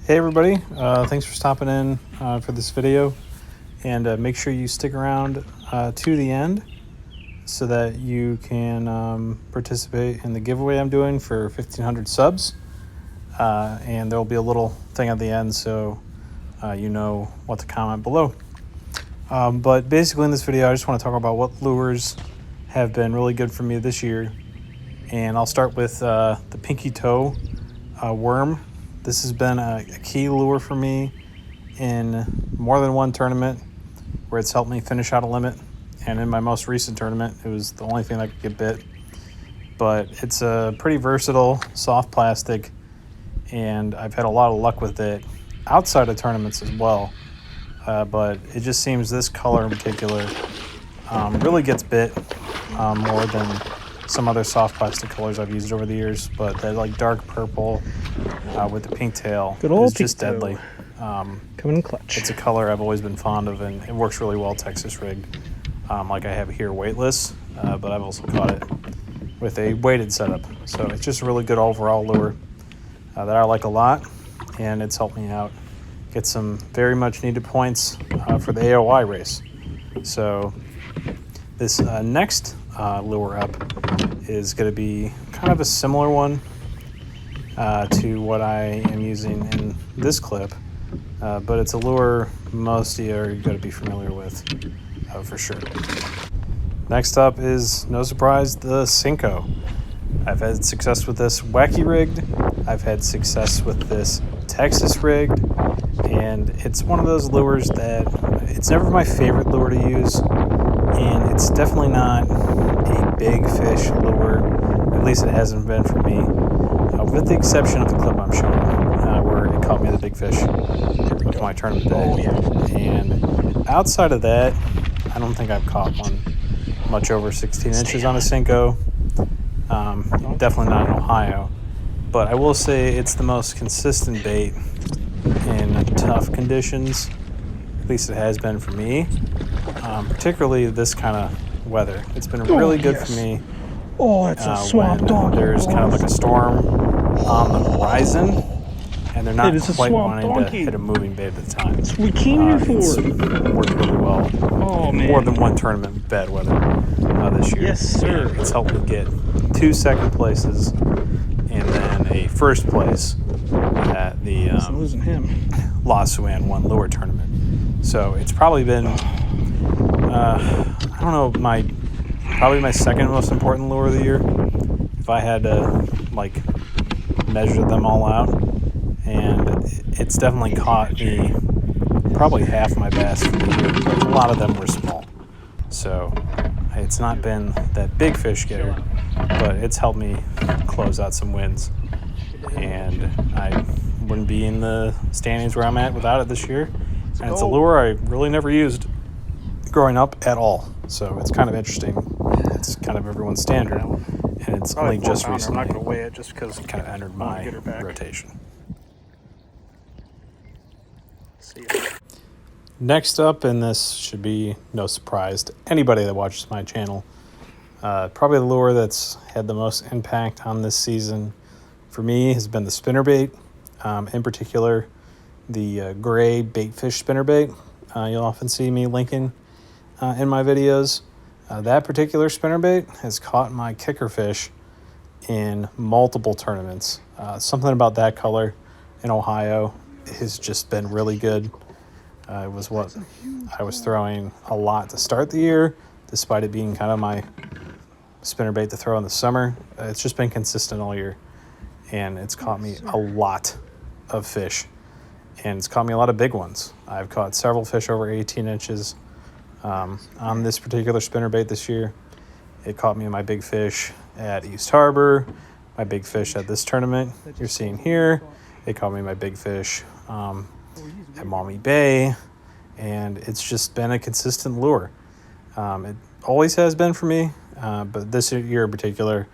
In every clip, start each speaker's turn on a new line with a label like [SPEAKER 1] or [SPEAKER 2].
[SPEAKER 1] Hey everybody, thanks for stopping in for this video, and make sure you stick around to the end so that you can participate in the giveaway I'm doing for 1,500 subs, and there will be a little thing at the end so you know what to comment below. But basically in this video I just want to talk about what lures have been really good for me this year, and I'll start with the pinky toe worm. This has been a key lure for me in more than one tournament where it's helped me finish out a limit. And in my most recent tournament, it was the only thing that could get bit. But it's a pretty versatile, soft plastic, and I've had a lot of luck with it outside of tournaments as well. But it just seems this color in particular really gets bit more than some other soft plastic colors I've used over the years. But that like dark purple with the pink tail is just deadly.
[SPEAKER 2] Coming in clutch.
[SPEAKER 1] It's a color I've always been fond of, and it works really well Texas rigged. Like I have here weightless, but I've also caught it with a weighted setup. So it's just a really good overall lure that I like a lot, and it's helped me out get some very much needed points for the AOI race. So this next lure up is going to be kind of a similar one to what I am using in this clip, but it's a lure most of you are going to be familiar with for sure. Next up is, no surprise, the Cinco. I've had success with this wacky rigged, I've had success with this Texas rigged, and it's one of those lures that it's never my favorite lure to use, and it's definitely not a big fish lure, at least it hasn't been for me. With the exception of the clip I'm showing, where it caught me the big fish with my tournament day. And outside of that, I don't think I've caught one much over 16 inches on a Cinco. Definitely not in Ohio. But I will say it's the most consistent bait in tough conditions. At least it has been for me. Particularly this kind of weather. It's been really good for me.
[SPEAKER 2] Oh, it's a swamp donkey.
[SPEAKER 1] There's kind of like a storm on the horizon, and they're not quite wanting to hit a moving bait at the time.
[SPEAKER 2] That's what we came here for.
[SPEAKER 1] It's worked really well. More than one tournament with bad weather this year.
[SPEAKER 2] Yes, sir.
[SPEAKER 1] And it's helped me get 2 second places and then a first place at the
[SPEAKER 2] losing him.
[SPEAKER 1] La Suan 1 lure tournament. So it's probably been, I don't know, probably my second most important lure of the year, if I had to like measure them all out. And it's definitely caught me probably half my bass for the year, but a lot of them were small. So it's not been that big fish getter, but it's helped me close out some wins. And I wouldn't be in the standings where I'm at without it this year. And it's a lure I really never used growing up at all. So it's kind of interesting. It's kind of everyone's standard, and it's only just recently
[SPEAKER 2] I'm not going to weigh it just because
[SPEAKER 1] it kind of entered my rotation.
[SPEAKER 2] See ya.
[SPEAKER 1] Next up, and this should be no surprise to anybody that watches my channel, probably the lure that's had the most impact on this season for me has been the spinnerbait. In particular, the gray baitfish spinnerbait. You'll often see me linking in my videos. That particular spinnerbait has caught my kicker fish in multiple tournaments. Something about that color in Ohio has just been really good. It was what I was throwing a lot to start the year, despite it being kind of my spinnerbait to throw in the summer. It's just been consistent all year, and it's caught me a lot of fish, and it's caught me a lot of big ones. I've caught several fish over 18 inches on this particular spinnerbait this year. It caught me my big fish at East Harbor, my big fish at this tournament you're seeing here. It caught me my big fish at Maumee Bay, and it's just been a consistent lure. It always has been for me, but this year in particular,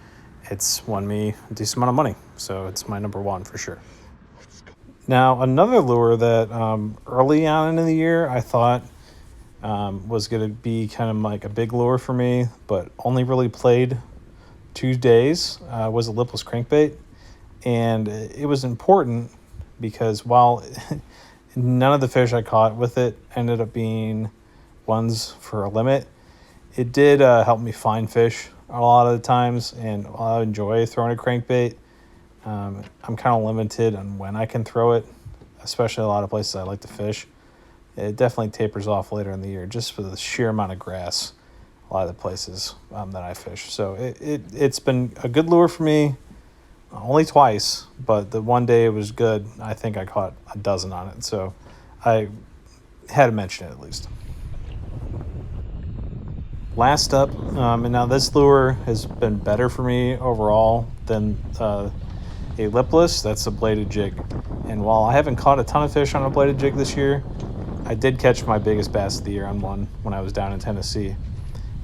[SPEAKER 1] it's won me a decent amount of money, so it's my number one for sure. Now, another lure that early on in the year I thought was going to be kind of like a big lure for me, but only really played 2 days, was a lipless crankbait. And it was important because while none of the fish I caught with it ended up being ones for a limit, it did help me find fish a lot of the times, and while I enjoy throwing a crankbait, I'm kind of limited on when I can throw it, especially a lot of places I like to fish. It definitely tapers off later in the year just for the sheer amount of grass a lot of the places that I fish. So it's been a good lure for me, only twice, but the one day it was good. I think I caught a dozen on it, so I had to mention it at least. Last up, and now this lure has been better for me overall than a lipless. That's a bladed jig. And while I haven't caught a ton of fish on a bladed jig this year, I did catch my biggest bass of the year on one when I was down in Tennessee.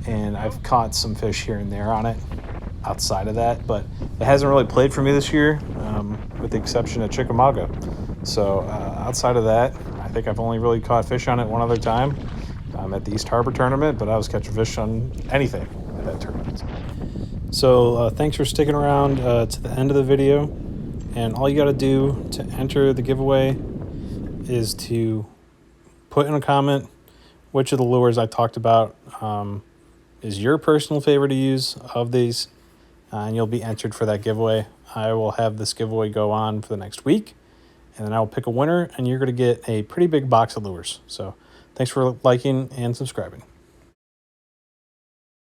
[SPEAKER 1] And I've caught some fish here and there on it outside of that, but it hasn't really played for me this year, with the exception of Chickamauga. So outside of that, I think I've only really caught fish on it one other time at the East Harbor tournament, but I was catching fish on anything at that tournament. So thanks for sticking around to the end of the video. And all you got to do to enter the giveaway is to put in a comment which of the lures I talked about is your personal favorite to use of these, and you'll be entered for that giveaway. I will have this giveaway go on for the next week, and then I will pick a winner, and you're going to get a pretty big box of lures. So thanks for liking and subscribing.